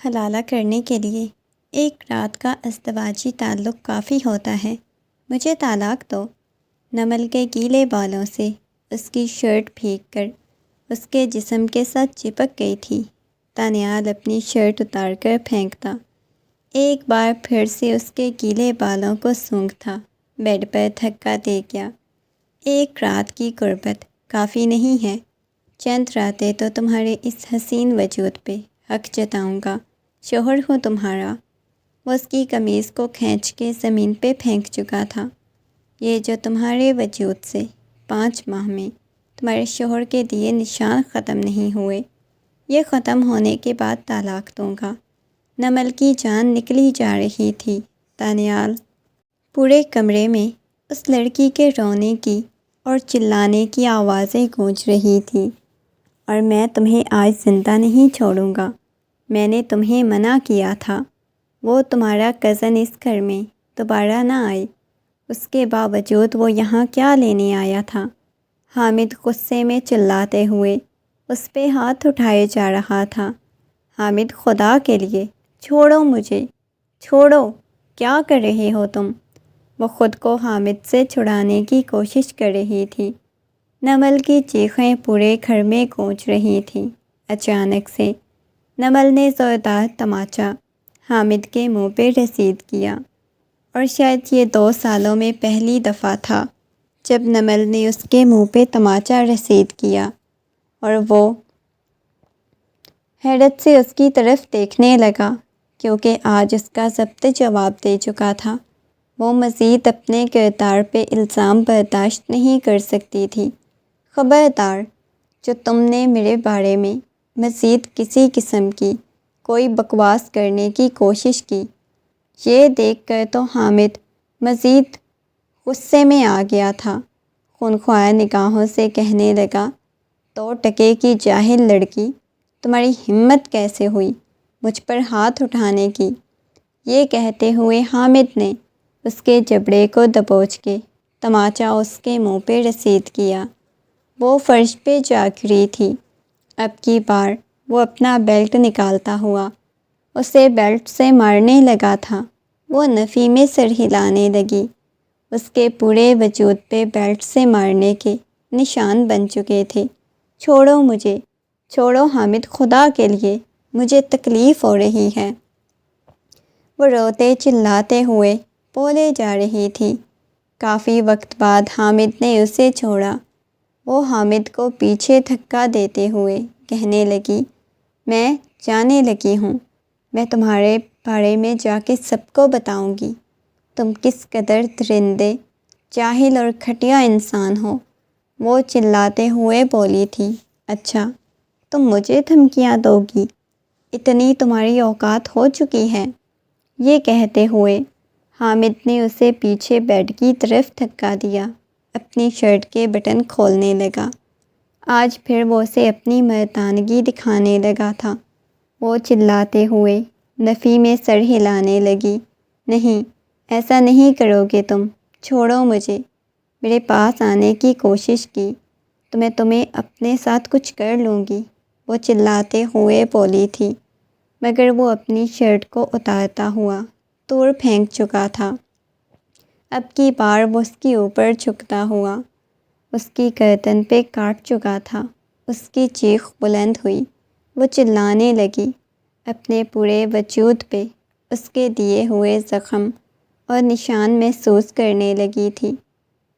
حلالہ کرنے کے لیے ایک رات کا ازدواجی تعلق کافی ہوتا ہے۔ مجھے طلاق دو۔ نمل کے گیلے بالوں سے اس کی شرٹ بھیگ کر اس کے جسم کے ساتھ چپک گئی تھی۔ تانیال اپنی شرٹ اتار کر پھینکتا، ایک بار پھر سے اس کے گیلے بالوں کو سونگھتا، بیڈ پر دھکا دے گیا۔ ایک رات کی غربت کافی نہیں ہے، چند راتیں تو تمہارے اس حسین وجود پہ حق جتاؤں گا۔ شوہر ہوں تمہارا۔ وہ اس کی قمیض کو کھینچ کے زمین پہ پھینک چکا تھا۔ یہ جو تمہارے وجود سے 5 ماہ میں تمہارے شوہر کے دیے نشان ختم نہیں ہوئے، یہ ختم ہونے کے بعد طلاق دوں گا۔ نمل کی جان نکلی جا رہی تھی۔ تانیال پورے کمرے میں اس لڑکی کے رونے کی اور چلانے کی آوازیں گونج رہی تھی۔ اور میں تمہیں آج زندہ نہیں چھوڑوں گا۔ میں نے تمہیں منع کیا تھا۔ وہ تمہارا کزن اس گھر میں دوبارہ نہ آئے۔ اس کے باوجود وہ یہاں کیا لینے آیا تھا؟ حامد غصے میں چلاتے ہوئے اس پہ ہاتھ اٹھائے جا رہا تھا۔ حامد، خدا کے لیے چھوڑو مجھے، چھوڑو، کیا کر رہے ہو تم؟ وہ خود کو حامد سے چھڑانے کی کوشش کر رہی تھی۔ نمل کی چیخیں پورے گھر میں گونج رہی تھیں۔ اچانک سے نمل نے زوردار تماچا حامد کے منہ پہ رسید کیا، اور شاید یہ 2 سالوں میں پہلی دفعہ تھا جب نمل نے اس کے منہ پہ تماچا رسید کیا، اور وہ حیرت سے اس کی طرف دیکھنے لگا کیونکہ آج اس کا ضبط جواب دے چکا تھا۔ وہ مزید اپنے کردار پہ الزام برداشت نہیں کر سکتی تھی۔ خبردار، جو تم نے میرے بارے میں مزید کسی قسم کی کوئی بکواس کرنے کی کوشش کی۔ یہ دیکھ کر تو حامد مزید غصے میں آ گیا تھا۔ خونخوار نگاہوں سے کہنے لگا، 2 ٹکے کی جاہل لڑکی، تمہاری ہمت کیسے ہوئی مجھ پر ہاتھ اٹھانے کی؟ یہ کہتے ہوئے حامد نے اس کے جبڑے کو دبوچ کے تماچا اس کے منہ پہ رسید کیا۔ وہ فرش پہ جا گری تھی۔ اب کی بار وہ اپنا بیلٹ نکالتا ہوا اسے بیلٹ سے مارنے لگا تھا۔ وہ نفی میں سر ہلانے لگی۔ اس کے پورے وجود پہ بیلٹ سے مارنے کے نشان بن چکے تھے۔ چھوڑو مجھے، چھوڑو حامد، خدا کے لیے، مجھے تکلیف ہو رہی ہے۔ وہ روتے چلاتے ہوئے بولے جا رہی تھی۔ کافی وقت بعد حامد نے اسے چھوڑا۔ وہ حامد کو پیچھے دھکا دیتے ہوئے کہنے لگی، میں جانے لگی ہوں۔ میں تمہارے بارے میں جا کے سب کو بتاؤں گی، تم کس قدر درندے، جاہل اور گھٹیا انسان ہو۔ وہ چلاتے ہوئے بولی تھی، اچھا تم مجھے دھمکیاں دو گی؟ اتنی تمہاری اوقات ہو چکی ہے؟ یہ کہتے ہوئے حامد نے اسے پیچھے بیڈ کی طرف دھکا دیا، اپنی شرٹ کے بٹن کھولنے لگا۔ آج پھر وہ اسے اپنی مردانگی دکھانے لگا تھا۔ وہ چلاتے ہوئے نفی میں سر ہلانے لگی، نہیں، ایسا نہیں کرو گے تم، چھوڑو مجھے۔ میرے پاس آنے کی کوشش کی تو میں تمہیں اپنے ساتھ کچھ کر لوں گی، وہ چلاتے ہوئے بولی تھی، مگر وہ اپنی شرٹ کو اتارتا ہوا دور پھینک چکا تھا۔ اب کی بار وہ اس کے اوپر جھکتا ہوا اس کی گردن پہ کاٹ چکا تھا۔ اس کی چیخ بلند ہوئی۔ وہ چلانے لگی، اپنے پورے وجود پہ اس کے دیے ہوئے زخم اور نشان محسوس کرنے لگی تھی۔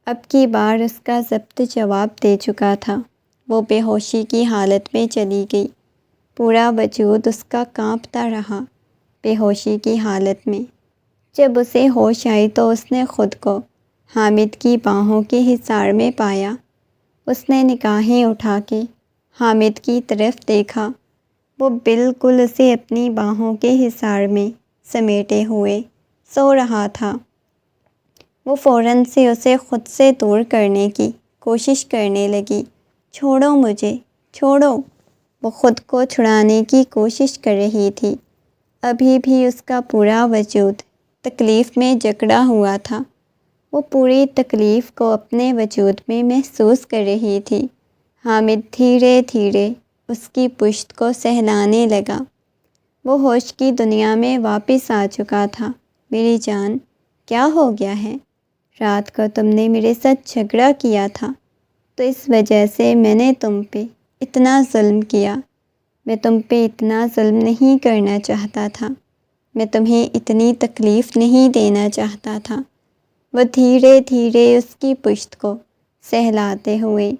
اب کی بار اس کا ضبط جواب دے چکا تھا۔ وہ بے ہوشی کی حالت میں چلی گئی۔ پورا وجود اس کا کانپتا رہا بے ہوشی کی حالت میں۔ جب اسے ہوش آئی تو اس نے خود کو حامد کی باہوں کے حصار میں پایا۔ اس نے نگاہیں اٹھا کے حامد کی طرف دیکھا۔ وہ بالکل اسے اپنی باہوں کے حصار میں سمیٹے ہوئے سو رہا تھا۔ وہ فوراً سے اسے خود سے دور کرنے کی کوشش کرنے لگی، چھوڑو مجھے، چھوڑو۔ وہ خود کو چھڑانے کی کوشش کر رہی تھی۔ ابھی بھی اس کا پورا وجود تکلیف میں جکڑا ہوا تھا۔ وہ پوری تکلیف کو اپنے وجود میں محسوس کر رہی تھی۔ حامد دھیرے دھیرے اس کی پشت کو سہلانے لگا۔ وہ ہوش کی دنیا میں واپس آ چکا تھا۔ میری جان، کیا ہو گیا ہے؟ رات کو تم نے میرے ساتھ جھگڑا کیا تھا، تو اس وجہ سے میں نے تم پہ اتنا ظلم کیا۔ میں تم پہ اتنا ظلم نہیں کرنا چاہتا تھا، میں تمہیں اتنی تکلیف نہیں دینا چاہتا تھا۔ وہ دھیرے دھیرے اس کی پشت کو سہلاتے ہوئے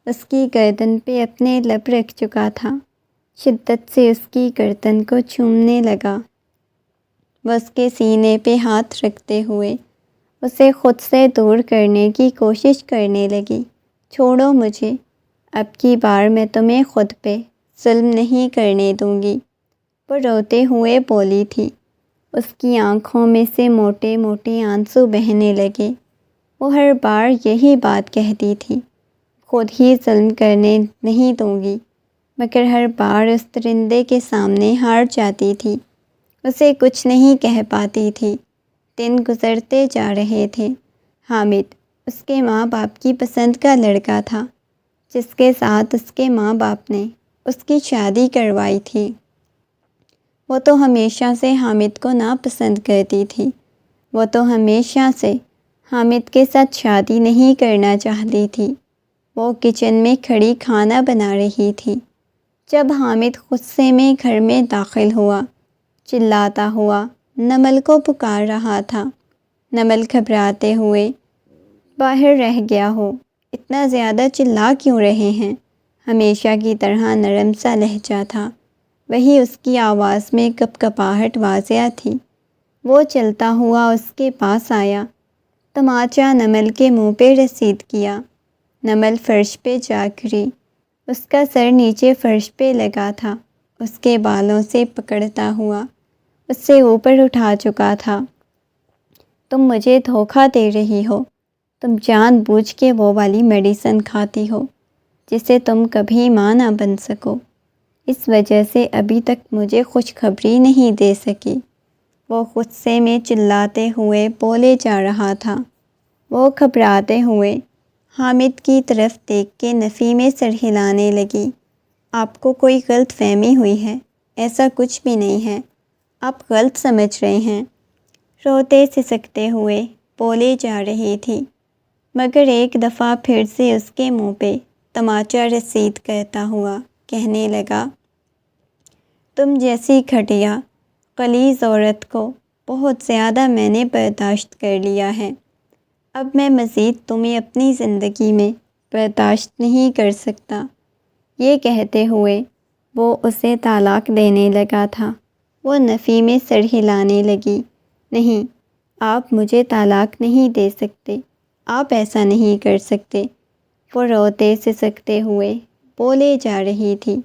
اس کی گردن پہ اپنے لب رکھ چکا تھا، شدت سے اس کی گردن کو چومنے لگا۔ وہ اس کے سینے پہ ہاتھ رکھتے ہوئے اسے خود سے دور کرنے کی کوشش کرنے لگی۔ چھوڑو مجھے، اب کی بار میں تمہیں خود پہ ظلم نہیں کرنے دوں گی، وہ روتے ہوئے بولی تھی۔ اس کی آنکھوں میں سے موٹے موٹے آنسو بہنے لگے۔ وہ ہر بار یہی بات کہتی تھی، خود ہی ظلم کرنے نہیں دوں گی، مگر ہر بار اس درندے کے سامنے ہار جاتی تھی، اسے کچھ نہیں کہہ پاتی تھی۔ دن گزرتے جا رہے تھے۔ حامد اس کے ماں باپ کی پسند کا لڑکا تھا، جس کے ساتھ اس کے ماں باپ نے اس کی شادی کروائی تھی۔ وہ تو ہمیشہ سے حامد کو ناپسند کرتی تھی، وہ تو ہمیشہ سے حامد کے ساتھ شادی نہیں کرنا چاہتی تھی۔ وہ کچن میں کھڑی کھانا بنا رہی تھی جب حامد غصے میں گھر میں داخل ہوا، چلاتا ہوا نمل کو پکار رہا تھا۔ نمل گھبراتے ہوئے باہر رہ گیا ہو، اتنا زیادہ چلا کیوں رہے ہیں؟ ہمیشہ کی طرح نرم سا لہجہ تھا، وہی اس کی آواز میں کپکپاہٹ واضح تھی۔ وہ چلتا ہوا اس کے پاس آیا، تماچا نمل کے منہ پہ رسید کیا۔ نمل فرش پہ جا گری، اس کا سر نیچے فرش پہ لگا تھا، اس کے بالوں سے پکڑتا ہوا اس سے اوپر اٹھا چکا تھا۔ تم مجھے دھوکہ دے رہی ہو، تم جان بوجھ کے وہ والی میڈیسن کھاتی ہو جسے تم کبھی ماں نہ بن سکو، اس وجہ سے ابھی تک مجھے خوشخبری نہیں دے سکی۔ وہ غصے میں چلاتے ہوئے بولے جا رہا تھا۔ وہ گھبراتے ہوئے حامد کی طرف دیکھ کے نفی میں سر ہلانے لگی۔ آپ کو کوئی غلط فہمی ہوئی ہے، ایسا کچھ بھی نہیں ہے، آپ غلط سمجھ رہے ہیں، روتے سسکتے ہوئے بولے جا رہی تھی، مگر ایک دفعہ پھر سے اس کے منہ پہ تماچا رسید کرتا ہوا کہنے لگا، تم جیسی گھٹیا غلیظ عورت کو بہت زیادہ میں نے برداشت کر لیا ہے، اب میں مزید تمہیں اپنی زندگی میں برداشت نہیں کر سکتا۔ یہ کہتے ہوئے وہ اسے طلاق دینے لگا تھا۔ وہ نفی میں سر ہلانے لگی، نہیں، آپ مجھے طلاق نہیں دے سکتے، آپ ایسا نہیں کر سکتے۔ وہ روتے سسکتے ہوئے بولے جا رہی تھی،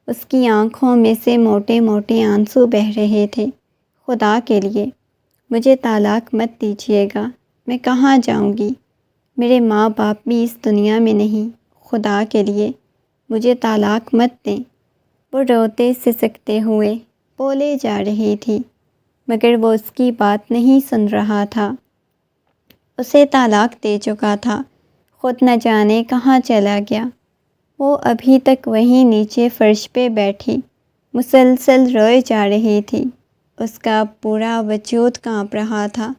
اس کی آنکھوں میں سے موٹے موٹے آنسو بہہ رہے تھے۔ خدا کے لیے مجھے طلاق مت دیجیے گا، میں کہاں جاؤں گی؟ میرے ماں باپ بھی اس دنیا میں نہیں، خدا کے لیے مجھے طلاق مت دیں۔ وہ روتے سسکتے ہوئے بولے جا رہی تھی، مگر وہ اس کی بات نہیں سن رہا تھا۔ اسے طلاق دے چکا تھا، خود نہ جانے کہاں چلا گیا۔ وہ ابھی تک وہیں نیچے فرش پہ بیٹھی مسلسل روئے جا رہی تھی، اس کا پورا وجود کانپ رہا تھا۔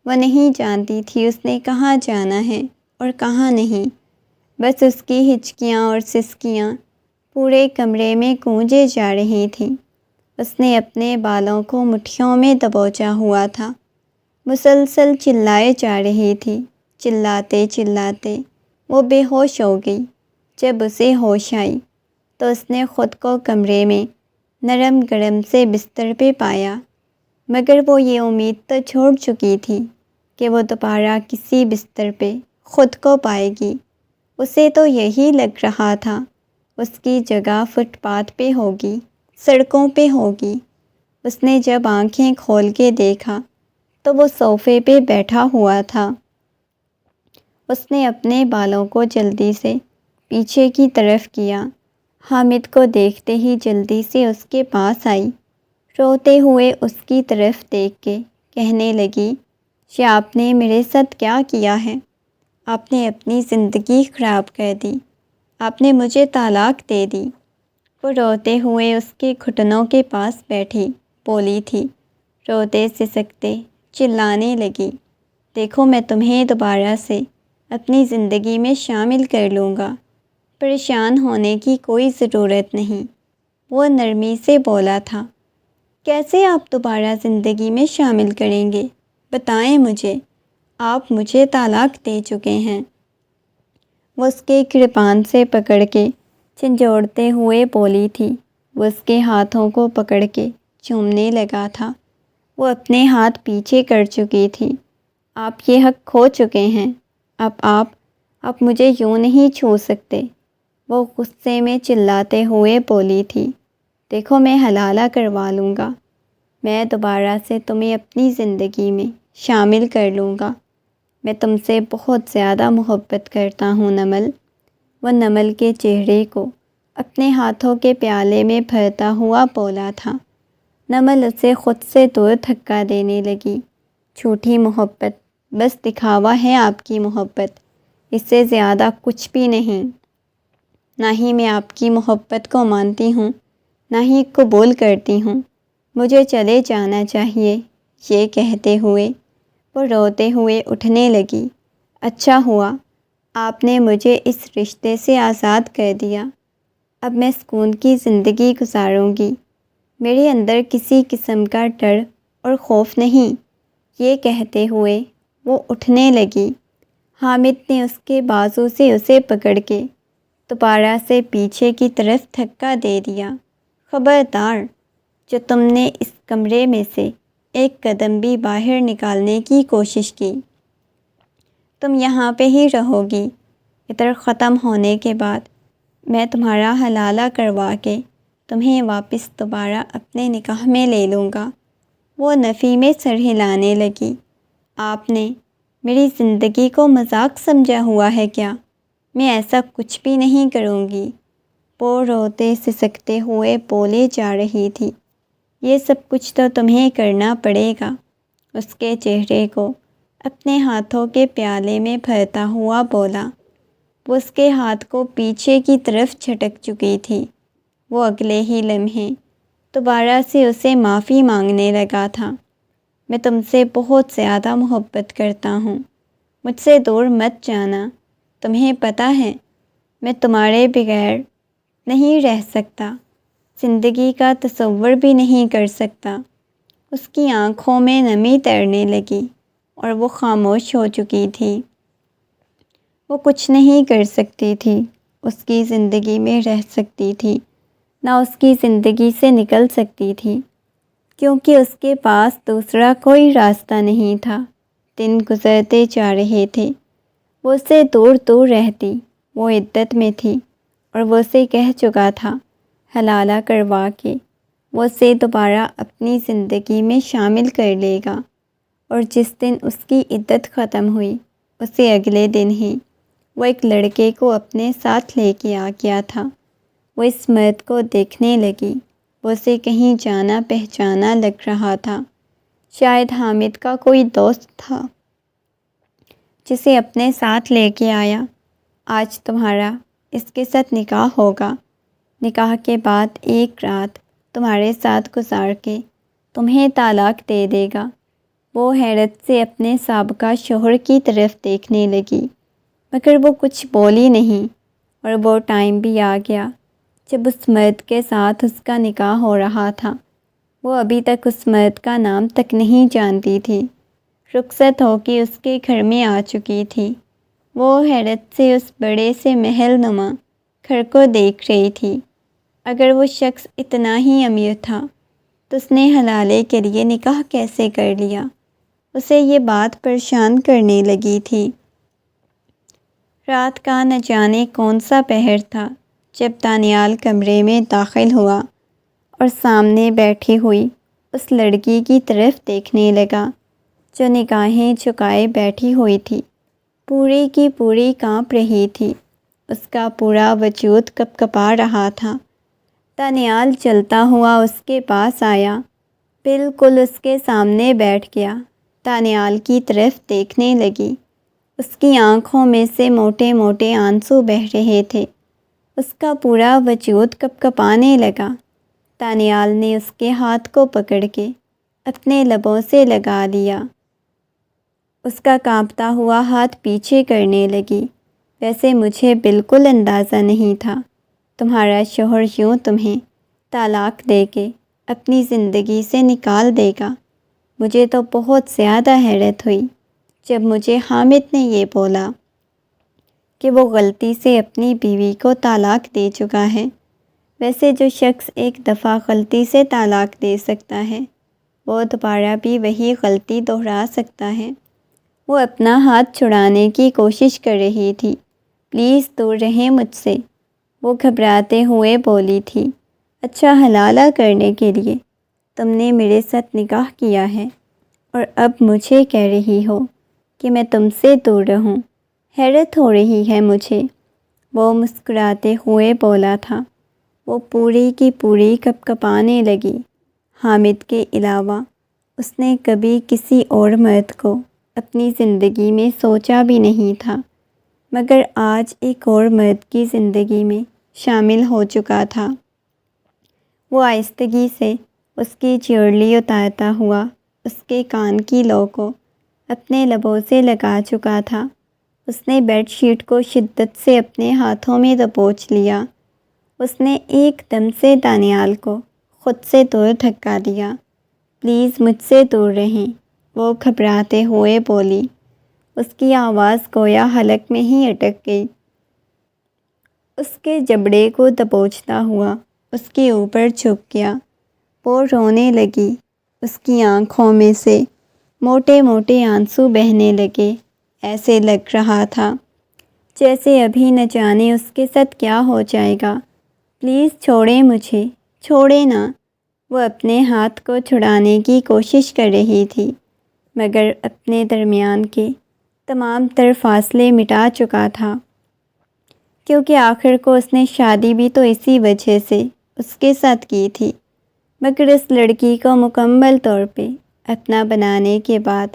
وہ نہیں جانتی تھی اس نے کہاں جانا ہے اور کہاں نہیں، بس اس کی ہچکیاں اور سسکیاں پورے کمرے میں گونجے جا رہی تھیں۔ اس نے اپنے بالوں کو مٹھیوں میں دبوچا ہوا تھا، مسلسل چلائے جا رہی تھی، چلاتے چلاتے وہ بے ہوش ہو گئی۔ جب اسے ہوش آئی تو اس نے خود کو کمرے میں نرم گرم سے بستر پہ پایا، مگر وہ یہ امید تو چھوڑ چکی تھی کہ وہ دوبارہ کسی بستر پہ خود کو پائے گی۔ اسے تو یہی لگ رہا تھا اس کی جگہ فٹ پاتھ پہ ہوگی، سڑکوں پہ ہوگی۔ اس نے جب آنکھیں کھول کے دیکھا تو وہ صوفے پہ بیٹھا ہوا تھا۔ اس نے اپنے بالوں کو جلدی سے پیچھے کی طرف کیا، حامد کو دیکھتے ہی جلدی سے اس کے پاس آئی، روتے ہوئے اس کی طرف دیکھ کے کہنے لگی، یہ آپ نے میرے ساتھ کیا کیا ہے؟ آپ نے اپنی زندگی خراب کر دی، آپ نے مجھے طلاق دے دی۔ وہ روتے ہوئے اس کے گھٹنوں کے پاس بیٹھی بولی تھی، روتے سسکتے چلانے لگی، دیکھو میں تمہیں دوبارہ سے اپنی زندگی میں شامل کر لوں گا، پریشان ہونے کی کوئی ضرورت نہیں۔ وہ نرمی سے بولا تھا، کیسے آپ دوبارہ زندگی میں شامل کریں گے؟ بتائیں مجھے، آپ مجھے طلاق دے چکے ہیں۔ وہ اس کے گریبان سے پکڑ کے جھنجھوڑتے ہوئے بولی تھی۔ وہ اس کے ہاتھوں کو پکڑ کے چومنے لگا تھا۔ وہ اپنے ہاتھ پیچھے کر چکی تھی۔ آپ یہ حق کھو چکے ہیں، اب آپ مجھے یوں نہیں چھو سکتے۔ وہ غصے میں چلاتے ہوئے بولی تھی، دیکھو میں حلالہ کروا لوں گا، میں دوبارہ سے تمہیں اپنی زندگی میں شامل کر لوں گا، میں تم سے بہت زیادہ محبت کرتا ہوں نمل۔ وہ نمل کے چہرے کو اپنے ہاتھوں کے پیالے میں بھرتا ہوا بولا تھا۔ نمل اسے خود سے دور دھکا دینے لگی، جھوٹی محبت، بس دکھاوا ہے آپ کی محبت، اس سے زیادہ کچھ بھی نہیں۔ نہ ہی میں آپ کی محبت کو مانتی ہوں، نہ ہی قبول کرتی ہوں، مجھے چلے جانا چاہیے۔ یہ کہتے ہوئے وہ روتے ہوئے اٹھنے لگی۔ اچھا ہوا آپ نے مجھے اس رشتے سے آزاد کر دیا، اب میں سکون کی زندگی گزاروں گی، میرے اندر کسی قسم کا ڈر اور خوف نہیں۔ یہ کہتے ہوئے وہ اٹھنے لگی۔ حامد نے اس کے بازو سے اسے پکڑ کے دوبارہ سے پیچھے کی طرف دھکا دے دیا۔ خبردار، جو تم نے اس کمرے میں سے ایک قدم بھی باہر نکالنے کی کوشش کی، تم یہاں پہ ہی رہو گی۔ ادھر ختم ہونے کے بعد میں تمہارا حلالہ کروا کے تمہیں واپس دوبارہ اپنے نکاح میں لے لوں گا۔ وہ نفی میں سر ہلانے لگی۔ آپ نے میری زندگی کو مذاق سمجھا ہوا ہے کیا؟ میں ایسا کچھ بھی نہیں کروں گی۔ وہ روتے سسکتے ہوئے بولے جا رہی تھی، یہ سب کچھ تو تمہیں کرنا پڑے گا۔ اس کے چہرے کو اپنے ہاتھوں کے پیالے میں بھرتا ہوا بولا۔ وہ اس کے ہاتھ کو پیچھے کی طرف جھٹک چکی تھی۔ وہ اگلے ہی لمحے دوبارہ سے اسے معافی مانگنے لگا تھا۔ میں تم سے بہت زیادہ محبت کرتا ہوں، مجھ سے دور مت جانا، تمہیں پتہ ہے میں تمہارے بغیر نہیں رہ سکتا، زندگی کا تصور بھی نہیں کر سکتا۔ اس کی آنکھوں میں نمی تیرنے لگی اور وہ خاموش ہو چکی تھی۔ وہ کچھ نہیں کر سکتی تھی، اس کی زندگی میں رہ سکتی تھی، نہ اس کی زندگی سے نکل سکتی تھی، کیونکہ اس کے پاس دوسرا کوئی راستہ نہیں تھا۔ دن گزرتے جا رہے تھے، وہ اس سے دور دور رہتی، وہ عدت میں تھی اور وہ اسے کہہ چکا تھا حلالہ کروا کے وہ اسے دوبارہ اپنی زندگی میں شامل کر لے گا۔ اور جس دن اس کی عدت ختم ہوئی، اسے اگلے دن ہی وہ ایک لڑکے کو اپنے ساتھ لے کے آ گیا تھا۔ وہ اس مرد کو دیکھنے لگی، وہ اسے کہیں جانا پہچانا لگ رہا تھا، شاید حامد کا کوئی دوست تھا جسے اپنے ساتھ لے کے آیا۔ آج تمہارا اس کے ساتھ نکاح ہوگا، نکاح کے بعد ایک رات تمہارے ساتھ گزار کے تمہیں طلاق دے دے گا۔ وہ حیرت سے اپنے سابقہ شوہر کی طرف دیکھنے لگی، مگر وہ کچھ بولی نہیں۔ اور وہ ٹائم بھی آ گیا جب اس مرد کے ساتھ اس کا نکاح ہو رہا تھا۔ وہ ابھی تک اس مرد کا نام تک نہیں جانتی تھی، رخصت ہو کے اس کے گھر میں آ چکی تھی۔ وہ حیرت سے اس بڑے سے محل نما گھر کو دیکھ رہی تھی۔ اگر وہ شخص اتنا ہی امیر تھا تو اس نے حلالے کے لیے نکاح کیسے کر لیا؟ اسے یہ بات پریشان کرنے لگی تھی۔ رات کا نہ جانے کون سا پہر تھا جب دانیال کمرے میں داخل ہوا اور سامنے بیٹھی ہوئی اس لڑکی کی طرف دیکھنے لگا جو نگاہیں جھکائے بیٹھی ہوئی تھی، پوری کی پوری کانپ رہی تھی، اس کا پورا وجود کپکپا رہا تھا۔ دانیال چلتا ہوا اس کے پاس آیا، بالکل اس کے سامنے بیٹھ گیا، دانیال کی طرف دیکھنے لگی۔ اس کی آنکھوں میں سے موٹے موٹے آنسو بہہ رہے تھے۔ اس کا پورا وجود کپ کپانے لگا۔ دانیال نے اس کے ہاتھ کو پکڑ کے اپنے لبوں سے لگا لیا۔ اس کا کانپتا ہوا ہاتھ پیچھے کرنے لگی۔ ویسے مجھے بالکل اندازہ نہیں تھا تمہارا شوہر یوں تمہیں طلاق دے کے اپنی زندگی سے نکال دے گا۔ مجھے تو بہت زیادہ حیرت ہوئی جب مجھے حامد نے یہ بولا کہ وہ غلطی سے اپنی بیوی کو طلاق دے چکا ہے۔ ویسے جو شخص ایک دفعہ غلطی سے طلاق دے سکتا ہے وہ دوبارہ بھی وہی غلطی دہرا سکتا ہے۔ وہ اپنا ہاتھ چھڑانے کی کوشش کر رہی تھی۔ پلیز دور رہیں مجھ سے، وہ گھبراتے ہوئے بولی تھی۔ اچھا حلالہ کرنے کے لیے تم نے میرے ساتھ نکاح کیا ہے اور اب مجھے کہہ رہی ہو کہ میں تم سے دور رہوں؟ حیرت ہو رہی ہے مجھے، وہ مسکراتے ہوئے بولا تھا۔ وہ پوری کی پوری کپ کپانے لگی۔ حامد کے علاوہ اس نے کبھی کسی اور مرد کو اپنی زندگی میں سوچا بھی نہیں تھا، مگر آج ایک اور مرد کی زندگی میں شامل ہو چکا تھا۔ وہ آہستگی سے اس کی جیولری اتارتا ہوا اس کے کان کی لو کو اپنے لبوں سے لگا چکا تھا۔ اس نے بیڈ شیٹ کو شدت سے اپنے ہاتھوں میں دبوچ لیا۔ اس نے ایک دم سے دانیال کو خود سے دور دھکا دیا۔ پلیز مجھ سے دور رہیں، وہ گھبراتے ہوئے بولی۔ اس کی آواز گویا حلق میں ہی اٹک گئی۔ اس کے جبڑے کو دبوچتا ہوا اس کے اوپر جھک گیا۔ وہ رونے لگی۔ اس کی آنکھوں میں سے موٹے موٹے آنسو بہنے لگے۔ ایسے لگ رہا تھا جیسے ابھی نہ جانے اس کے ساتھ کیا ہو جائے گا۔ پلیز چھوڑیں مجھے، چھوڑیں نا۔ وہ اپنے ہاتھ کو چھڑانے کی کوشش کر رہی تھی، مگر اپنے درمیان کے تمام تر فاصلے مٹا چکا تھا، کیونکہ آخر کو اس نے شادی بھی تو اسی وجہ سے اس کے ساتھ کی تھی۔ مگر اس لڑکی کو مکمل طور پہ اپنا بنانے کے بعد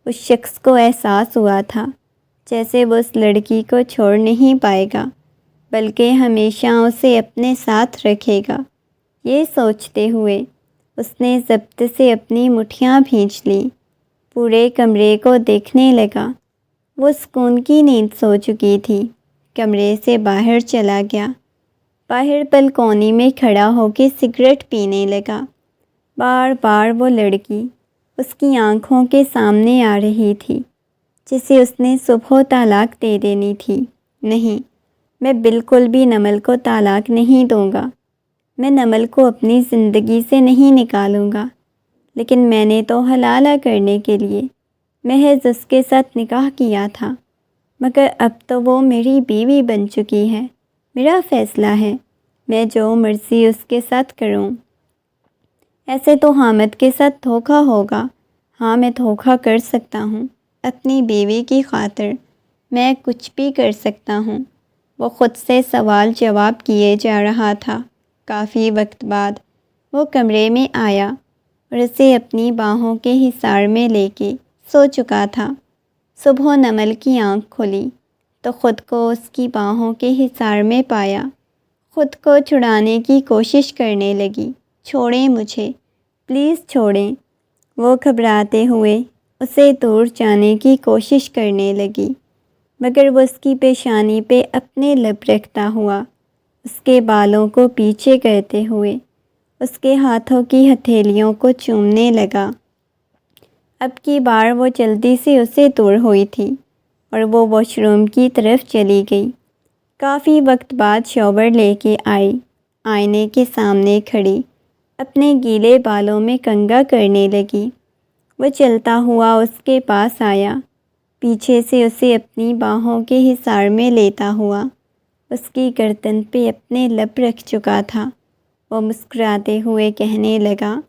اس شخص کو احساس ہوا تھا جیسے وہ اس لڑکی کو چھوڑ نہیں پائے گا، بلکہ ہمیشہ اسے اپنے ساتھ رکھے گا۔ یہ سوچتے ہوئے اس نے ضبط سے اپنی مٹھیاں بھینچ لیں، پورے کمرے کو دیکھنے لگا۔ وہ سکون کی نیند سو چکی تھی۔ کمرے سے باہر چلا گیا۔ باہر بلکونی میں کھڑا ہو کے سگریٹ پینے لگا۔ بار بار وہ لڑکی اس کی آنکھوں کے سامنے آ رہی تھی جسے اس نے صبح طلاق دے دینی تھی۔ نہیں، میں بالکل بھی نمل کو طلاق نہیں دوں گا۔ میں نمل کو اپنی زندگی سے نہیں نکالوں گا، لیکن میں نے تو حلالہ کرنے کے لیے محض اس کے ساتھ نکاح کیا تھا، مگر اب تو وہ میری بیوی بن چکی ہے۔ میرا فیصلہ ہے، میں جو مرضی اس کے ساتھ کروں۔ ایسے تو حامد کے ساتھ دھوکہ ہوگا۔ ہاں، میں دھوکہ کر سکتا ہوں، اپنی بیوی کی خاطر میں کچھ بھی کر سکتا ہوں۔ وہ خود سے سوال جواب کیے جا رہا تھا۔ کافی وقت بعد وہ کمرے میں آیا اور اسے اپنی باہوں کے حصار میں لے کے سو چکا تھا۔ صبح نمل کی آنکھ کھلی تو خود کو اس کی باہوں کے حصار میں پایا۔ خود کو چھڑانے کی کوشش کرنے لگی۔ چھوڑیں مجھے، پلیز چھوڑیں، وہ گھبراتے ہوئے اسے دور جانے کی کوشش کرنے لگی، مگر وہ اس کی پیشانی پہ اپنے لب رکھتا ہوا اس کے بالوں کو پیچھے کرتے ہوئے اس کے ہاتھوں کی ہتھیلیوں کو چومنے لگا۔ اب کی بار وہ جلدی سے اسے دور ہوئی تھی اور وہ واش روم کی طرف چلی گئی۔ کافی وقت بعد شاور لے کے آئی، آئینے کے سامنے کھڑی اپنے گیلے بالوں میں کنگھا کرنے لگی۔ وہ چلتا ہوا اس کے پاس آیا، پیچھے سے اسے اپنی باہوں کے حصار میں لیتا ہوا اس کی گردن پہ اپنے لب رکھ چکا تھا۔ وہ مسکراتے ہوئے کہنے لگا،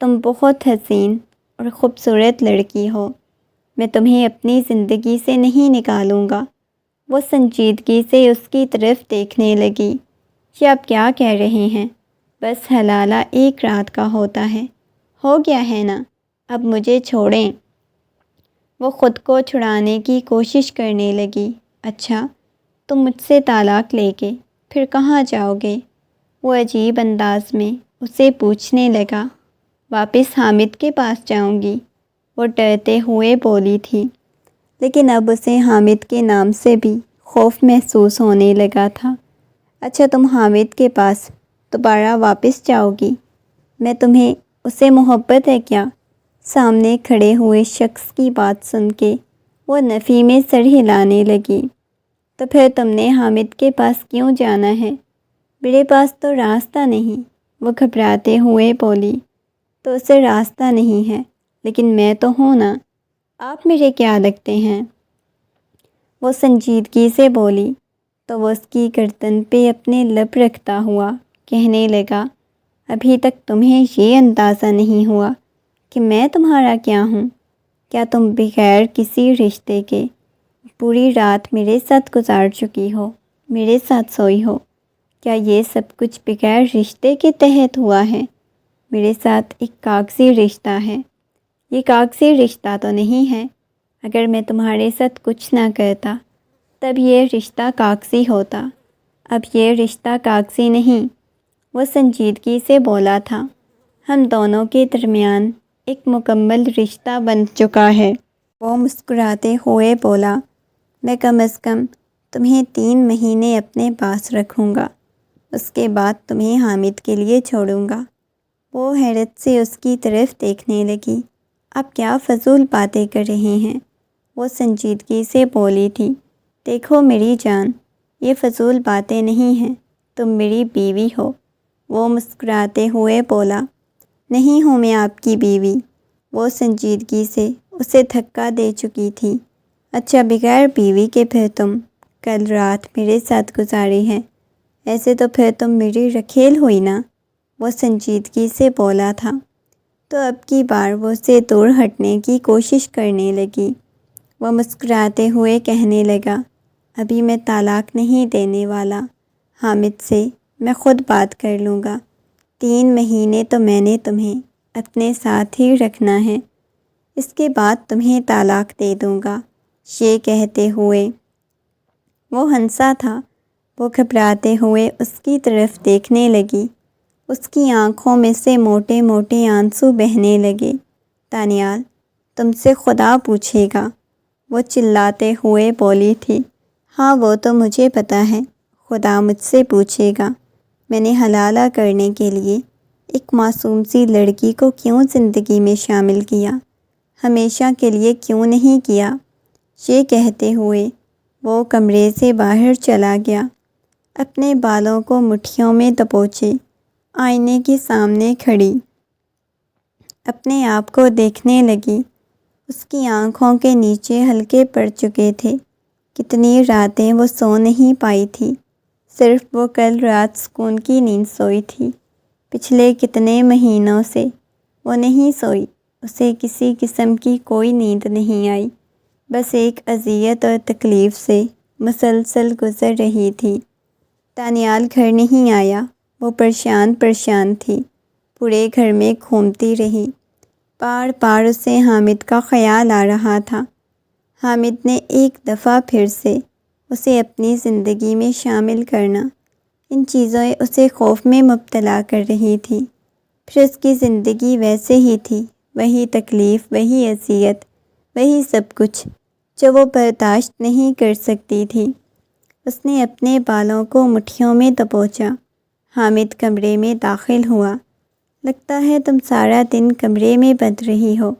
تم بہت حسین اور خوبصورت لڑکی ہو، میں تمہیں اپنی زندگی سے نہیں نکالوں گا۔ وہ سنجیدگی سے اس کی طرف دیکھنے لگی۔ یہ آپ کیا کہہ رہے ہیں؟ بس حلالہ ایک رات کا ہوتا ہے، ہو گیا ہے نا، اب مجھے چھوڑیں۔ وہ خود کو چھڑانے کی کوشش کرنے لگی۔ اچھا، تم مجھ سے طلاق لے کے پھر کہاں جاؤ گے؟ وہ عجیب انداز میں اسے پوچھنے لگا۔ واپس حامد کے پاس جاؤں گی، وہ ڈرتے ہوئے بولی تھی، لیکن اب اسے حامد کے نام سے بھی خوف محسوس ہونے لگا تھا۔ اچھا، تم حامد کے پاس دوبارہ واپس جاؤ گی؟ میں تمہیں اسے محبت ہے کیا؟ سامنے کھڑے ہوئے شخص کی بات سن کے وہ نفی میں سر ہلانے لگی۔ تو پھر تم نے حامد کے پاس کیوں جانا ہے؟ میرے پاس تو راستہ نہیں، وہ گھبراتے ہوئے بولی۔ تو اسے راستہ نہیں ہے، لیکن میں تو ہوں نا، آپ میرے کیا لگتے ہیں؟ وہ سنجیدگی سے بولی تو وہ اس کی گردن پہ اپنے لب رکھتا ہوا کہنے لگا، ابھی تک تمہیں یہ اندازہ نہیں ہوا کہ میں تمہارا کیا ہوں؟ کیا تم بغیر کسی رشتے کے پوری رات میرے ساتھ گزار چکی ہو، میرے ساتھ سوئی ہو؟ کیا یہ سب کچھ بغیر رشتے کے تحت ہوا ہے؟ میرے ساتھ ایک کاغذی رشتہ ہے۔ یہ کاغذی رشتہ تو نہیں ہے۔ اگر میں تمہارے ساتھ کچھ نہ کرتا تب یہ رشتہ کاغذی ہوتا۔ اب یہ رشتہ کاغذی نہیں، وہ سنجیدگی سے بولا تھا، ہم دونوں کے درمیان ایک مکمل رشتہ بن چکا ہے۔ وہ مسکراتے ہوئے بولا، میں کم از کم تمہیں 3 مہینے اپنے پاس رکھوں گا، اس کے بعد تمہیں حامد کے لیے چھوڑوں گا۔ وہ حیرت سے اس کی طرف دیکھنے لگی۔ آپ کیا فضول باتیں کر رہے ہیں؟ وہ سنجیدگی سے بولی تھی، دیکھو میری جان، یہ فضول باتیں نہیں ہیں، تم میری بیوی ہو۔ وہ مسکراتے ہوئے بولا، نہیں ہوں میں آپ کی بیوی۔ وہ سنجیدگی سے اسے دھکا دے چکی تھی۔ اچھا، بغیر بیوی کے پھر تم کل رات میرے ساتھ گزاری ہے، ایسے تو پھر تم میری رکھیل ہوئی نا، وہ سنجیدگی سے بولا تھا۔ تو اب کی بار وہ اسے دور ہٹنے کی کوشش کرنے لگی۔ وہ مسکراتے ہوئے کہنے لگا، ابھی میں طلاق نہیں دینے والا، حامد سے میں خود بات کر لوں گا۔ 3 مہینے تو میں نے تمہیں اپنے ساتھ ہی رکھنا ہے، اس کے بعد تمہیں طلاق دے دوں گا۔ یہ کہتے ہوئے وہ ہنسا تھا۔ وہ گھبراتے ہوئے اس کی طرف دیکھنے لگی۔ اس کی آنکھوں میں سے موٹے موٹے آنسو بہنے لگے۔ دانیال، تم سے خدا پوچھے گا، وہ چلاتے ہوئے بولی تھی۔ ہاں وہ تو مجھے پتہ ہے، خدا مجھ سے پوچھے گا، میں نے حلالہ کرنے کے لیے ایک معصوم سی لڑکی کو کیوں زندگی میں شامل کیا، ہمیشہ کے لیے کیوں نہیں کیا۔ یہ کہتے ہوئے وہ کمرے سے باہر چلا گیا۔ اپنے بالوں کو مٹھیوں میں دبوچے آئینے کے سامنے کھڑی اپنے آپ کو دیکھنے لگی۔ اس کی آنکھوں کے نیچے ہلکے پڑ چکے تھے۔ کتنی راتیں وہ سو نہیں پائی تھی، صرف وہ کل رات سکون کی نیند سوئی تھی۔ پچھلے کتنے مہینوں سے وہ نہیں سوئی، اسے کسی قسم کی کوئی نیند نہیں آئی، بس ایک اذیت اور تکلیف سے مسلسل گزر رہی تھی۔ دانیال گھر نہیں آیا، وہ پریشان تھی، پورے گھر میں گھومتی رہی۔ بار بار اسے حامد کا خیال آ رہا تھا۔ حامد نے ایک دفعہ پھر سے اسے اپنی زندگی میں شامل کرنا، ان چیزوں اسے خوف میں مبتلا کر رہی تھی۔ پھر اس کی زندگی ویسے ہی تھی، وہی تکلیف، وہی اذیت، وہی سب کچھ جو وہ برداشت نہیں کر سکتی تھی۔ اس نے اپنے بالوں کو مٹھیوں میں دبوچا۔ حامد کمرے میں داخل ہوا۔ لگتا ہے تم سارا دن کمرے میں بند رہی ہو،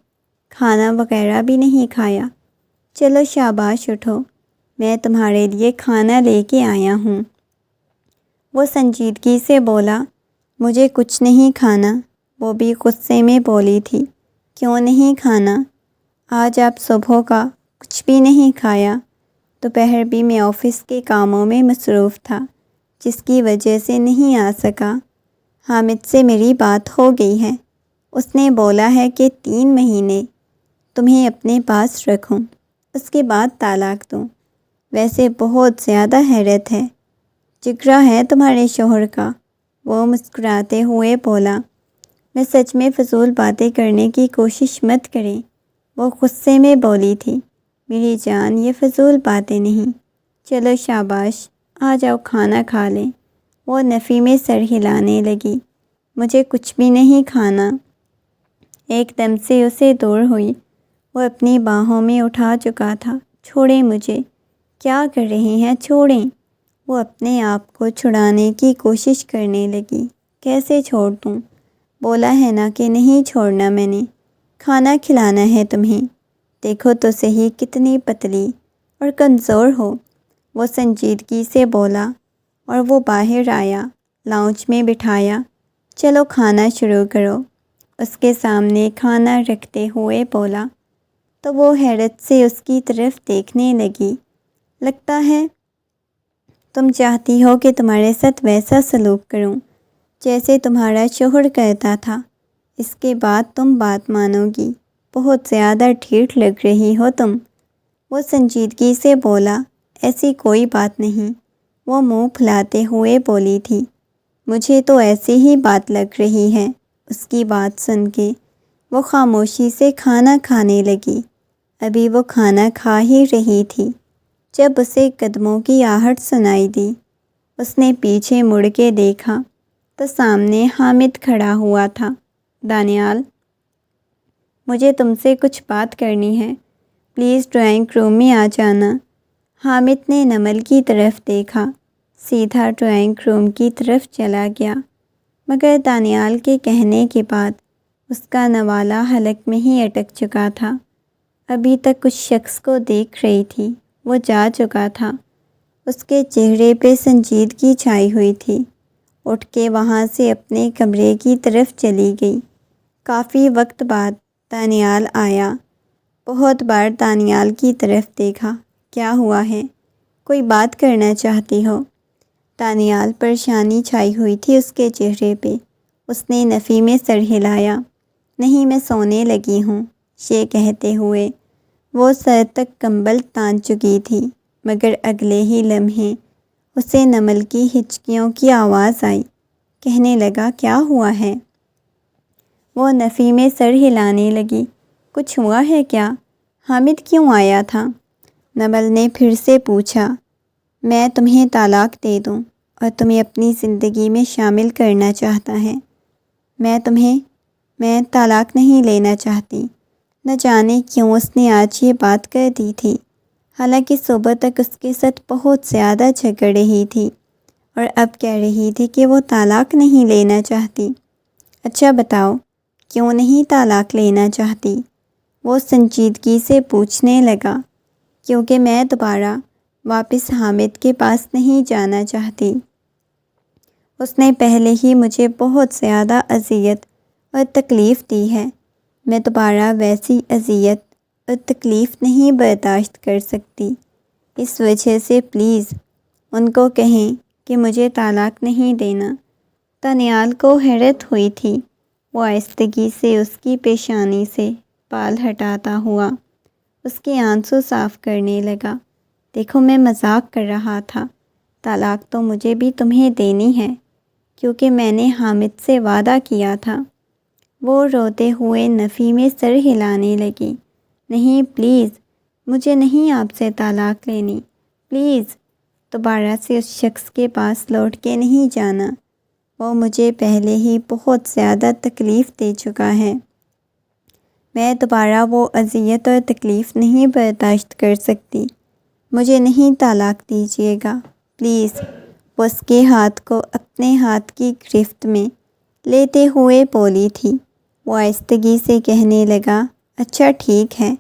کھانا وغیرہ بھی نہیں کھایا۔ چلو شاباش اٹھو، میں تمہارے لیے کھانا لے کے آیا ہوں۔ وہ سنجیدگی سے بولا، مجھے کچھ نہیں کھانا۔ وہ بھی غصے میں بولی تھی، کیوں نہیں کھانا؟ آج آپ صبح کا کچھ بھی نہیں کھایا۔ دوپہر بھی میں آفس کے کاموں میں مصروف تھا، جس کی وجہ سے نہیں آ سکا۔ حامد سے میری بات ہو گئی ہے، اس نے بولا ہے کہ 3 مہینے تمہیں اپنے پاس رکھوں، اس کے بعد طلاق دوں۔ ویسے بہت زیادہ حیرت ہے، جگرا ہے تمہارے شوہر کا، وہ مسکراتے ہوئے بولا۔ میں سچ میں فضول باتیں کرنے کی کوشش مت کریں، وہ غصے میں بولی تھی۔ میری جان، یہ فضول باتیں نہیں، چلو شاباش، آ جاؤ کھانا کھا لیں۔ وہ نفی میں سر ہلانے لگی۔ مجھے کچھ بھی نہیں کھانا۔ ایک دم سے اسے دور ہوئی۔ وہ اپنی باہوں میں اٹھا چکا تھا۔ چھوڑیں مجھے، کیا کر رہے ہیں، چھوڑیں۔ وہ اپنے آپ کو چھڑانے کی کوشش کرنے لگی۔ کیسے چھوڑ دوں؟ بولا ہے نا کہ نہیں چھوڑنا میں نے۔ کھانا کھلانا ہے تمہیں۔ دیکھو تو صحیح کتنی پتلی اور کمزور ہو۔ وہ سنجیدگی سے بولا اور وہ باہر آیا، لاؤنج میں بٹھایا۔ چلو کھانا شروع کرو، اس کے سامنے کھانا رکھتے ہوئے بولا۔ تو وہ حیرت سے اس کی طرف دیکھنے لگی۔ لگتا ہے تم چاہتی ہو کہ تمہارے ساتھ ویسا سلوک کروں جیسے تمہارا شوہر کرتا تھا۔ اس کے بعد تم بات مانو گی۔ بہت زیادہ ڈھیٹ لگ رہی ہو تم۔ وہ سنجیدگی سے بولا۔ ایسی کوئی بات نہیں، وہ منہ پھلاتے ہوئے بولی تھی۔ مجھے تو ایسی ہی بات لگ رہی ہے۔ اس کی بات سن کے وہ خاموشی سے کھانا کھانے لگی۔ ابھی وہ کھانا کھا ہی رہی تھی جب اسے قدموں کی آہٹ سنائی دی۔ اس نے پیچھے مڑ کے دیکھا تو سامنے حامد کھڑا ہوا تھا۔ دانیال، مجھے تم سے کچھ بات کرنی ہے، پلیز ڈرائنگ روم میں آ جانا۔ حامد نے نمل کی طرف دیکھا، سیدھا ڈرائنگ روم کی طرف چلا گیا، مگر دانیال کے کہنے کے بعد اس کا نوالہ حلق میں ہی اٹک چکا تھا۔ ابھی تک اس شخص کو دیکھ رہی تھی، وہ جا چکا تھا۔ اس کے چہرے پہ سنجیدگی چھائی ہوئی تھی۔ اٹھ کے وہاں سے اپنے کمرے کی طرف چلی گئی۔ کافی وقت بعد دانیال آیا۔ بہت بار دانیال کی طرف دیکھا۔ کیا ہوا ہے؟ کوئی بات کرنا چاہتی ہو؟ دانیال پریشانی چھائی ہوئی تھی اس کے چہرے پہ۔ اس نے نفی میں سر ہلایا۔ نہیں، میں سونے لگی ہوں۔ یہ کہتے ہوئے وہ سر تک کمبل تان چکی تھی، مگر اگلے ہی لمحے اسے نمل کی ہچکیوں کی آواز آئی۔ کہنے لگا، کیا ہوا ہے؟ وہ نفی میں سر ہلانے لگی۔ کچھ ہوا ہے کیا؟ حامد کیوں آیا تھا؟ نمل نے پھر سے پوچھا۔ میں تمہیں طلاق دے دوں اور تمہیں اپنی زندگی میں شامل کرنا چاہتا ہے۔ میں طلاق نہیں لینا چاہتی۔ نہ جانے کیوں اس نے آج یہ بات کر دی تھی، حالانکہ صبح تک اس کے ساتھ بہت زیادہ جھگڑ رہی تھی اور اب کہہ رہی تھی کہ وہ طلاق نہیں لینا چاہتی۔ اچھا بتاؤ، کیوں نہیں طلاق لینا چاہتی؟ وہ سنجیدگی سے پوچھنے لگا۔ کیونکہ میں دوبارہ واپس حامد کے پاس نہیں جانا چاہتی۔ اس نے پہلے ہی مجھے بہت زیادہ اذیت اور تکلیف دی ہے۔ میں دوبارہ ویسی اذیت اور تکلیف نہیں برداشت کر سکتی۔ اس وجہ سے پلیز ان کو کہیں کہ مجھے طلاق نہیں دینا۔ دانیال کو حیرت ہوئی تھی۔ وہ آہستگی سے اس کی پیشانی سے بال ہٹاتا ہوا اس کے آنسو صاف کرنے لگا۔ دیکھو، میں مذاق کر رہا تھا۔ طلاق تو مجھے بھی تمہیں دینی ہے، کیونکہ میں نے حامد سے وعدہ کیا تھا۔ وہ روتے ہوئے نفی میں سر ہلانے لگی۔ نہیں پلیز، مجھے نہیں آپ سے طلاق لینی، پلیز۔ دوبارہ سے اس شخص کے پاس لوٹ کے نہیں جانا۔ وہ مجھے پہلے ہی بہت زیادہ تکلیف دے چکا ہے۔ میں دوبارہ وہ اذیت اور تکلیف نہیں برداشت کر سکتی۔ مجھے نہیں طلاق دیجیے گا، پلیز۔ وہ اس کے ہاتھ کو اپنے ہاتھ کی گرفت میں لیتے ہوئے بولی تھی۔ وہ آہستگی سے کہنے لگا، اچھا ٹھیک ہے،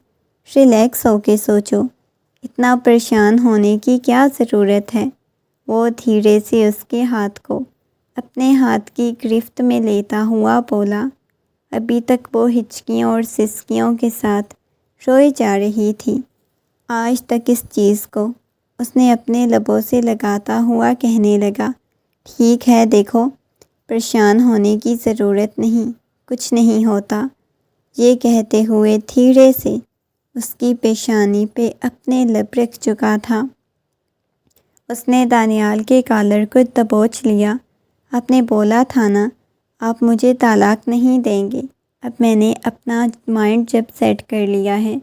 ریلیکس ہو کے سوچو، اتنا پریشان ہونے کی کیا ضرورت ہے۔ وہ دھیرے سے اس کے ہاتھ کو اپنے ہاتھ کی گرفت میں لیتا ہوا بولا۔ ابھی تک وہ ہچکیوں اور سسکیوں کے ساتھ روئی جا رہی تھی۔ آج تک اس چیز کو اس نے اپنے لبوں سے لگاتا ہوا کہنے لگا، ٹھیک ہے، دیکھو، پریشان ہونے کی ضرورت نہیں، کچھ نہیں ہوتا۔ یہ کہتے ہوئے دھیرے سے اس کی پیشانی پہ اپنے لب رکھ چکا تھا۔ اس نے دانیال کے کالر کو دبوچ لیا۔ آپ نے بولا تھا نا، آپ مجھے طلاق نہیں دیں گے۔ اب میں نے اپنا مائنڈ جب سیٹ کر لیا ہے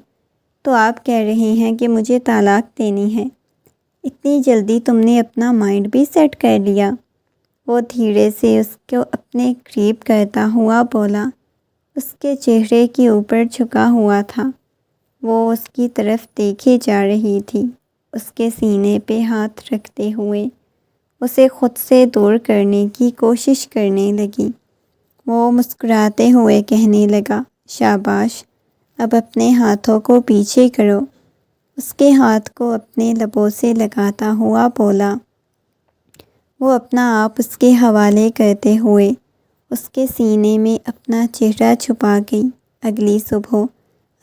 تو آپ کہہ رہے ہیں کہ مجھے طلاق دینی ہے۔ اتنی جلدی تم نے اپنا مائنڈ بھی سیٹ کر لیا؟ وہ دھیرے سے اس کو اپنے قریب کرتا ہوا بولا۔ اس کے چہرے کے اوپر جھکا ہوا تھا۔ وہ اس کی طرف دیکھے جا رہی تھی، اس کے سینے پہ ہاتھ رکھتے ہوئے اسے خود سے دور کرنے کی کوشش کرنے لگی۔ وہ مسکراتے ہوئے کہنے لگا، شاباش، اب اپنے ہاتھوں کو پیچھے کرو۔ اس کے ہاتھ کو اپنے لبوں سے لگاتا ہوا بولا۔ وہ اپنا آپ اس کے حوالے کرتے ہوئے اس کے سینے میں اپنا چہرہ چھپا گئی۔ اگلی صبح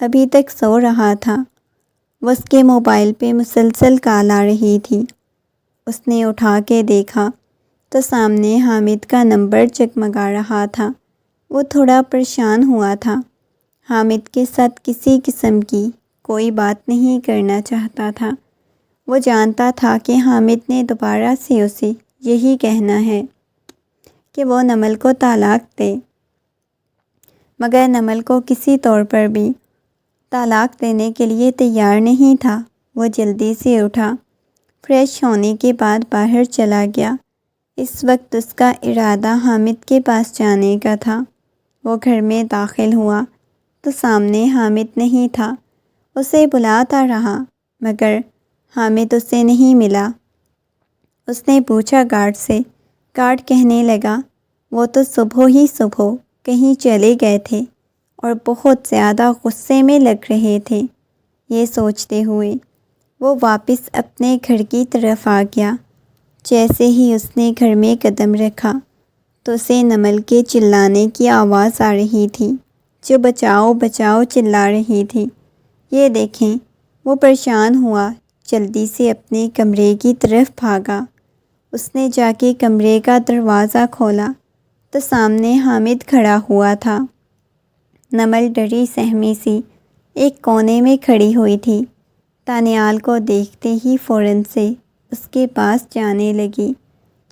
ابھی تک سو رہا تھا۔ وہ اس کے موبائل پہ مسلسل کال آ رہی تھی۔ اس نے اٹھا کے دیکھا تو سامنے حامد کا نمبر جگمگا رہا تھا۔ وہ تھوڑا پریشان ہوا تھا۔ حامد کے ساتھ کسی قسم کی کوئی بات نہیں کرنا چاہتا تھا۔ وہ جانتا تھا کہ حامد نے دوبارہ سے اسے یہی کہنا ہے کہ وہ نمل کو طلاق دے، مگر نمل کو کسی طور پر بھی طلاق دینے کے لیے تیار نہیں تھا۔ وہ جلدی سے اٹھا، فریش ہونے کے بعد باہر چلا گیا۔ اس وقت اس کا ارادہ حامد کے پاس جانے کا تھا۔ وہ گھر میں داخل ہوا تو سامنے حامد نہیں تھا۔ اسے بلاتا رہا مگر حامد اسے نہیں ملا۔ اس نے پوچھا گارڈ سے۔ گارڈ کہنے لگا، وہ تو صبح ہی کہیں چلے گئے تھے اور بہت زیادہ غصے میں لگ رہے تھے۔ یہ سوچتے ہوئے وہ واپس اپنے گھر کی طرف آ گیا۔ جیسے ہی اس نے گھر میں قدم رکھا تو اسے نمل کے چلانے کی آواز آ رہی تھی، جو بچاؤ بچاؤ چلا رہی تھی۔ یہ دیکھیں، وہ پریشان ہوا، جلدی سے اپنے کمرے کی طرف بھاگا۔ اس نے جا کے کمرے کا دروازہ کھولا تو سامنے حامد کھڑا ہوا تھا۔ نمل ڈری سہمی سی ایک کونے میں کھڑی ہوئی تھی۔ دانیال کو دیکھتے ہی فوراً سے اس کے پاس جانے لگی۔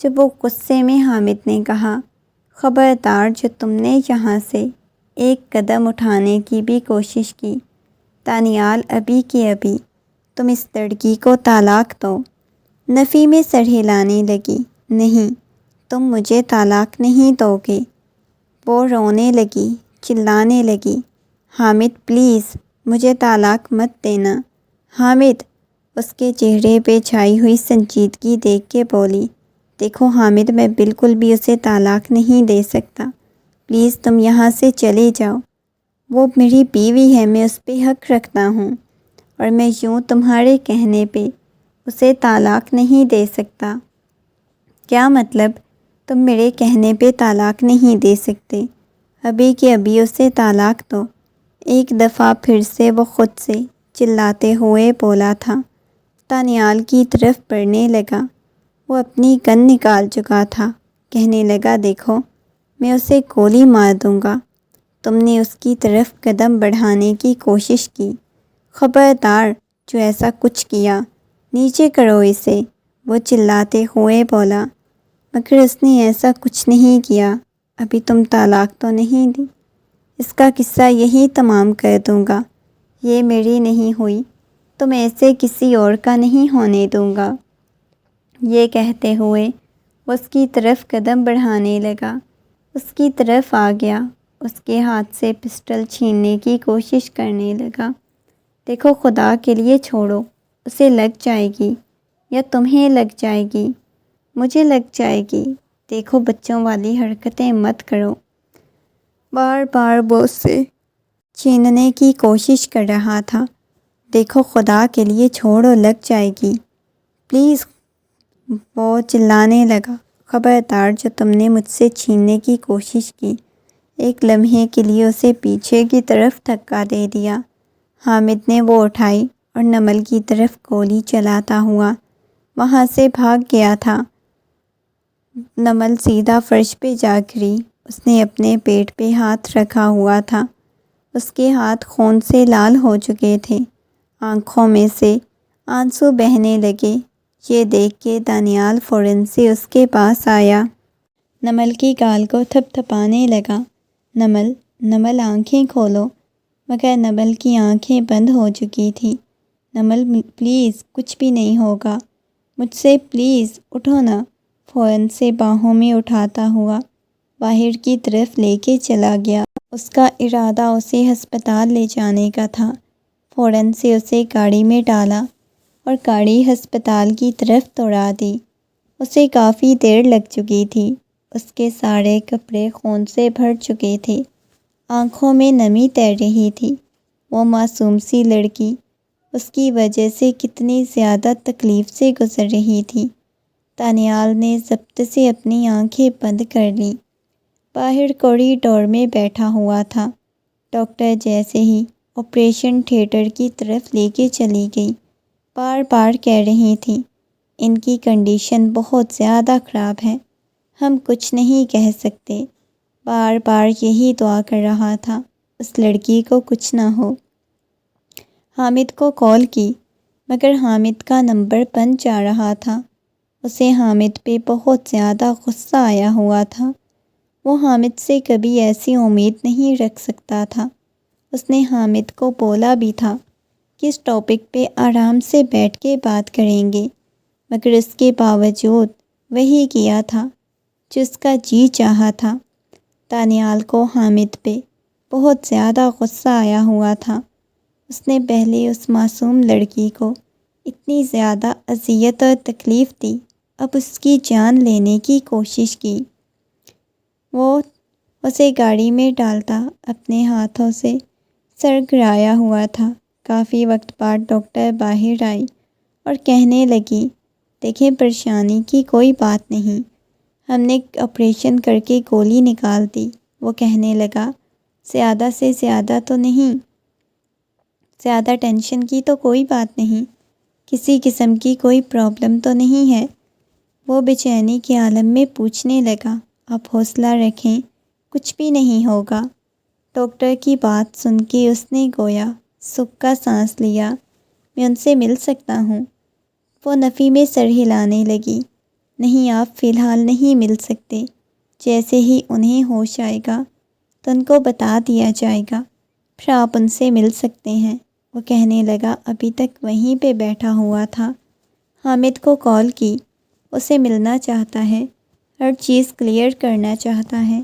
جب وہ غصے میں حامد نے کہا، خبردار جو تم نے یہاں سے ایک قدم اٹھانے کی بھی کوشش کی، دانیال ابھی کی ابھی تم اس لڑکی کو طلاق دو۔ نفی میں سر ہلانے لگی، نہیں، تم مجھے طلاق نہیں دو گے۔ وہ رونے لگی، چلانے لگی، حامد پلیز مجھے طلاق مت دینا۔ حامد اس کے چہرے پہ چھائی ہوئی سنجیدگی دیکھ کے بولی، دیکھو حامد، میں بالکل بھی اسے طلاق نہیں دے سکتا، پلیز تم یہاں سے چلے جاؤ۔ وہ میری بیوی ہے، میں اس پہ حق رکھتا ہوں اور میں یوں تمہارے کہنے پہ اسے طلاق نہیں دے سکتا۔ کیا مطلب؟ تم میرے کہنے پہ طلاق نہیں دے سکتے؟ ابھی کے ابھی اسے طلاق دو۔ ایک دفعہ پھر سے وہ خود سے چلاتے ہوئے بولا تھا۔ دانیال کی طرف بڑھنے لگا۔ وہ اپنی گن نکال چکا تھا۔ کہنے لگا، دیکھو، میں اسے گولی مار دوں گا۔ تم نے اس کی طرف قدم بڑھانے کی کوشش کی، خبردار جو ایسا کچھ کیا، نیچے کرو اسے، وہ چلاتے ہوئے بولا۔ مگر اس نے ایسا کچھ نہیں کیا، ابھی تم طلاق تو نہیں دی، اس کا قصہ یہی تمام کر دوں گا۔ یہ میری نہیں ہوئی تو میں اسے کسی اور کا نہیں ہونے دوں گا۔ یہ کہتے ہوئے وہ اس کی طرف قدم بڑھانے لگا، اس کی طرف آ گیا، اس کے ہاتھ سے پسٹل چھیننے کی کوشش کرنے لگا۔ دیکھو، خدا کے لیے چھوڑو، اسے لگ جائے گی یا تمہیں لگ جائے گی، مجھے لگ جائے گی۔ دیکھو، بچوں والی حرکتیں مت کرو۔ بار بار وہ اسے چھیننے کی کوشش کر رہا تھا۔ دیکھو، خدا کے لیے چھوڑو، لگ جائے گی، پلیز۔ وہ چلانے لگا، خبردار جو تم نے مجھ سے چھیننے کی کوشش کی۔ ایک لمحے کے لیے اسے پیچھے کی طرف دھکا دے دیا۔ حامد نے وہ اٹھائی اور نمل کی طرف گولی چلاتا ہوا وہاں سے بھاگ گیا تھا۔ نمل سیدھا فرش پہ جا گری۔ اس نے اپنے پیٹ پہ ہاتھ رکھا ہوا تھا۔ اس کے ہاتھ خون سے لال ہو چکے تھے، آنکھوں میں سے آنسو بہنے لگے۔ یہ دیکھ کے دانیال فوراً سے اس کے پاس آیا۔ نمل کی گال کو تھپ تھپانے لگا۔ نمل آنکھیں کھولو، مگر نمل کی آنکھیں بند ہو چکی تھیں۔ نمل پلیز، کچھ بھی نہیں ہوگا، مجھ سے پلیز اٹھو نا۔ فوراً سے باہوں میں اٹھاتا ہوا باہر کی طرف لے کے چلا گیا۔ اس کا ارادہ اسے ہسپتال لے جانے کا تھا۔ فوراً سے اسے گاڑی میں ڈالا اور گاڑی ہسپتال کی طرف دوڑا دی۔ اسے کافی دیر لگ چکی تھی۔ اس کے سارے کپڑے خون سے بھر چکے تھے، آنکھوں میں نمی تیر رہی تھی۔ وہ معصوم سی لڑکی اس کی وجہ سے کتنی زیادہ تکلیف سے گزر رہی تھی۔ دانیال نے ضبط سے اپنی آنکھیں بند کر لیں۔ باہر کوریڈور میں بیٹھا ہوا تھا۔ ڈاکٹر جیسے ہی آپریشن تھیٹر کی طرف لے کے چلی گئی، بار بار کہہ رہی تھی، ان کی کنڈیشن بہت زیادہ خراب ہے، ہم کچھ نہیں کہہ سکتے۔ بار بار یہی دعا کر رہا تھا اس لڑکی کو کچھ نہ ہو۔ حامد کو کال کی مگر حامد کا نمبر بند جا رہا تھا۔ اسے حامد پہ بہت زیادہ غصہ آیا ہوا تھا۔ وہ حامد سے کبھی ایسی امید نہیں رکھ سکتا تھا۔ اس نے حامد کو بولا بھی تھا کہ اس ٹاپک پہ آرام سے بیٹھ کے بات کریں گے، مگر اس کے باوجود وہی کیا تھا جو اس کا جی چاہا تھا۔ دانیال کو حامد پہ بہت زیادہ غصہ آیا ہوا تھا۔ اس نے پہلے اس معصوم لڑکی کو اتنی زیادہ اذیت اور تکلیف دی، اب اس کی جان لینے کی کوشش کی۔ وہ اسے گاڑی میں ڈالتا اپنے ہاتھوں سے سر گرایا ہوا تھا۔ کافی وقت بعد ڈاکٹر باہر آئی اور کہنے لگی، دیکھیں پریشانی کی کوئی بات نہیں، ہم نے آپریشن کر کے گولی نکال دی۔ وہ کہنے لگا، زیادہ سے زیادہ تو نہیں، زیادہ ٹینشن کی تو کوئی بات نہیں، کسی قسم کی کوئی پرابلم تو نہیں ہے۔ وہ بے چینی کے عالم میں پوچھنے لگا، آپ حوصلہ رکھیں، کچھ بھی نہیں ہوگا۔ ڈاکٹر کی بات سن کے اس نے گویا سکھ کا سانس لیا۔ میں ان سے مل سکتا ہوں؟ وہ نفی میں سر ہلانے لگی۔ نہیں، آپ فی الحال نہیں مل سکتے، جیسے ہی انہیں ہوش آئے گا تو ان کو بتا دیا جائے گا، پھر آپ ان سے مل سکتے ہیں۔ وہ کہنے لگا، ابھی تک وہیں پہ بیٹھا ہوا تھا۔ حامد کو کال کی، اسے ملنا چاہتا ہے، ہر چیز کلیئر کرنا چاہتا ہے۔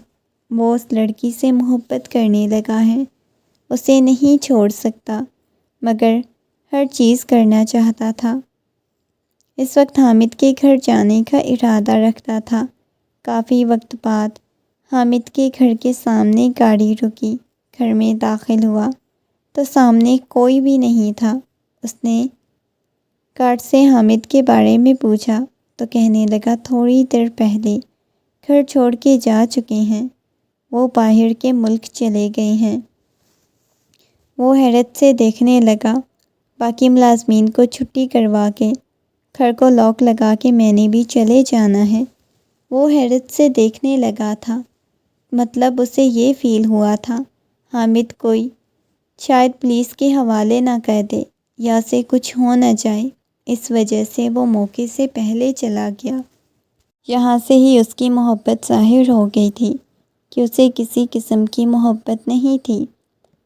وہ اس لڑکی سے محبت کرنے لگا ہے، اسے نہیں چھوڑ سکتا، مگر ہر چیز کرنا چاہتا تھا۔ اس وقت حامد کے گھر جانے کا ارادہ رکھتا تھا۔ کافی وقت بعد حامد کے گھر کے سامنے گاڑی رکی۔ گھر میں داخل ہوا تو سامنے کوئی بھی نہیں تھا۔ اس نے گارڈ سے حامد کے بارے میں پوچھا تو کہنے لگا، تھوڑی دیر پہلے گھر چھوڑ کے جا چکے ہیں، وہ باہر کے ملک چلے گئے ہیں۔ وہ حیرت سے دیکھنے لگا۔ باقی ملازمین کو چھٹی کروا کے گھر کو لاک لگا کے میں نے بھی چلے جانا ہے۔ وہ حیرت سے دیکھنے لگا تھا، مطلب اسے یہ فیل ہوا تھا حامد کوئی شاید پولیس کے حوالے نہ کر دے یا اسے کچھ ہو نہ جائے، اس وجہ سے وہ موقع سے پہلے چلا گیا۔ یہاں سے ہی اس کی محبت ظاہر ہو گئی تھی کہ اسے کسی قسم کی محبت نہیں تھی،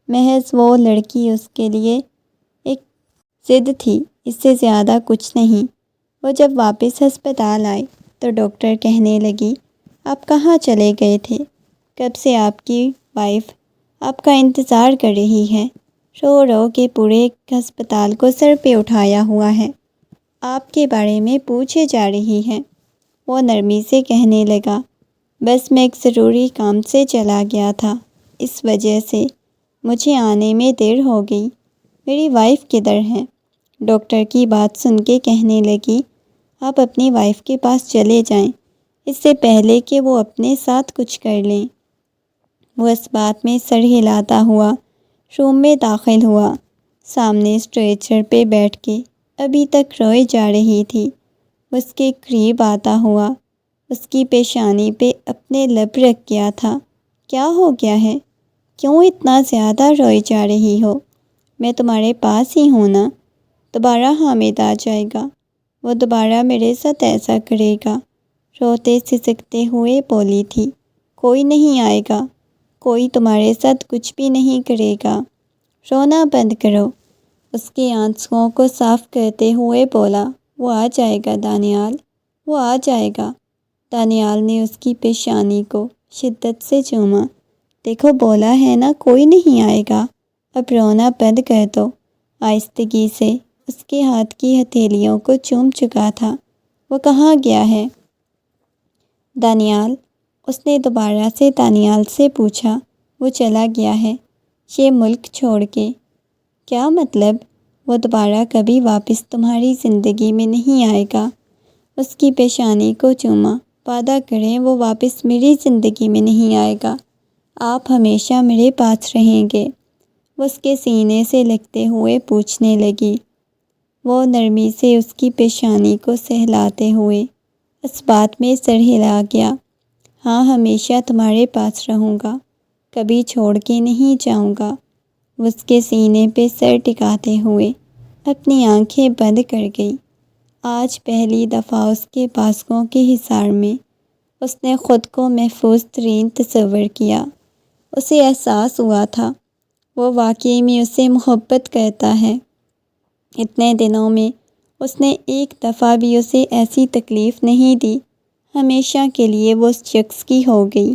محض وہ لڑکی اس کے لیے ایک ضد تھی، اس سے زیادہ کچھ نہیں۔ وہ جب واپس ہسپتال آئے تو ڈاکٹر کہنے لگی، آپ کہاں چلے گئے تھے؟ کب سے آپ کی وائف آپ کا انتظار کر رہی ہے، رو رو کے پورے ہسپتال کو سر پہ اٹھایا ہوا ہے، آپ کے بارے میں پوچھے جا رہی ہے۔ وہ نرمی سے کہنے لگا، بس میں ایک ضروری کام سے چلا گیا تھا، اس وجہ سے مجھے آنے میں دیر ہو گئی، میری وائف کدھر ہے؟ ڈاکٹر کی بات سن کے کہنے لگی، آپ اپنی وائف کے پاس چلے جائیں، اس سے پہلے کہ وہ اپنے ساتھ کچھ کر لیں۔ وہ اس بات میں سر ہلاتا ہوا روم میں داخل ہوا۔ سامنے اسٹریچر پہ بیٹھ کے ابھی تک روئے جا رہی تھی۔ اس کے قریب آتا ہوا اس کی پیشانی پہ اپنے لب رکھ گیا تھا۔ کیا ہو گیا ہے؟ کیوں اتنا زیادہ روئے جا رہی ہو؟ میں تمہارے پاس ہی ہوں نا، دوبارہ حامد آ جائے گا، وہ دوبارہ میرے ساتھ ایسا کرے گا، روتے سسکتے ہوئے بولی تھی۔ کوئی نہیں آئے گا، کوئی تمہارے ساتھ کچھ بھی نہیں کرے گا، رونا بند کرو۔ اس کے آنسوؤں کو صاف کرتے ہوئے بولا، وہ آ جائے گا دانیال، وہ آ جائے گا، دانیال نے اس کی پیشانی کو شدت سے چوما۔ دیکھو بولا ہے نا کوئی نہیں آئے گا، اب رونا بند کر دو۔ آہستگی سے اس کے ہاتھ کی ہتھیلیوں کو چوم چکا تھا۔ وہ کہاں گیا ہے؟ دانیال، اس نے دوبارہ سے دانیال سے پوچھا۔ وہ چلا گیا ہے، یہ ملک چھوڑ کے۔ کیا مطلب؟ وہ دوبارہ کبھی واپس تمہاری زندگی میں نہیں آئے گا۔ اس کی پیشانی کو چوما۔ وعدہ کریں وہ واپس میری زندگی میں نہیں آئے گا، آپ ہمیشہ میرے پاس رہیں گے۔ وہ اس کے سینے سے لگتے ہوئے پوچھنے لگی۔ وہ نرمی سے اس کی پیشانی کو سہلاتے ہوئے اس بات میں سر ہلا گیا۔ ہاں، ہمیشہ تمہارے پاس رہوں گا، کبھی چھوڑ کے نہیں جاؤں گا۔ وہ اس کے سینے پہ سر ٹکاتے ہوئے اپنی آنکھیں بند کر گئی۔ آج پہلی دفعہ اس کے بازوؤں کے حصار میں اس نے خود کو محفوظ ترین تصور کیا۔ اسے احساس ہوا تھا وہ واقعی میں اسے محبت کرتا ہے۔ اتنے دنوں میں اس نے ایک دفعہ بھی اسے ایسی تکلیف نہیں دی۔ ہمیشہ کے لیے وہ اس شخص کی ہو گئی۔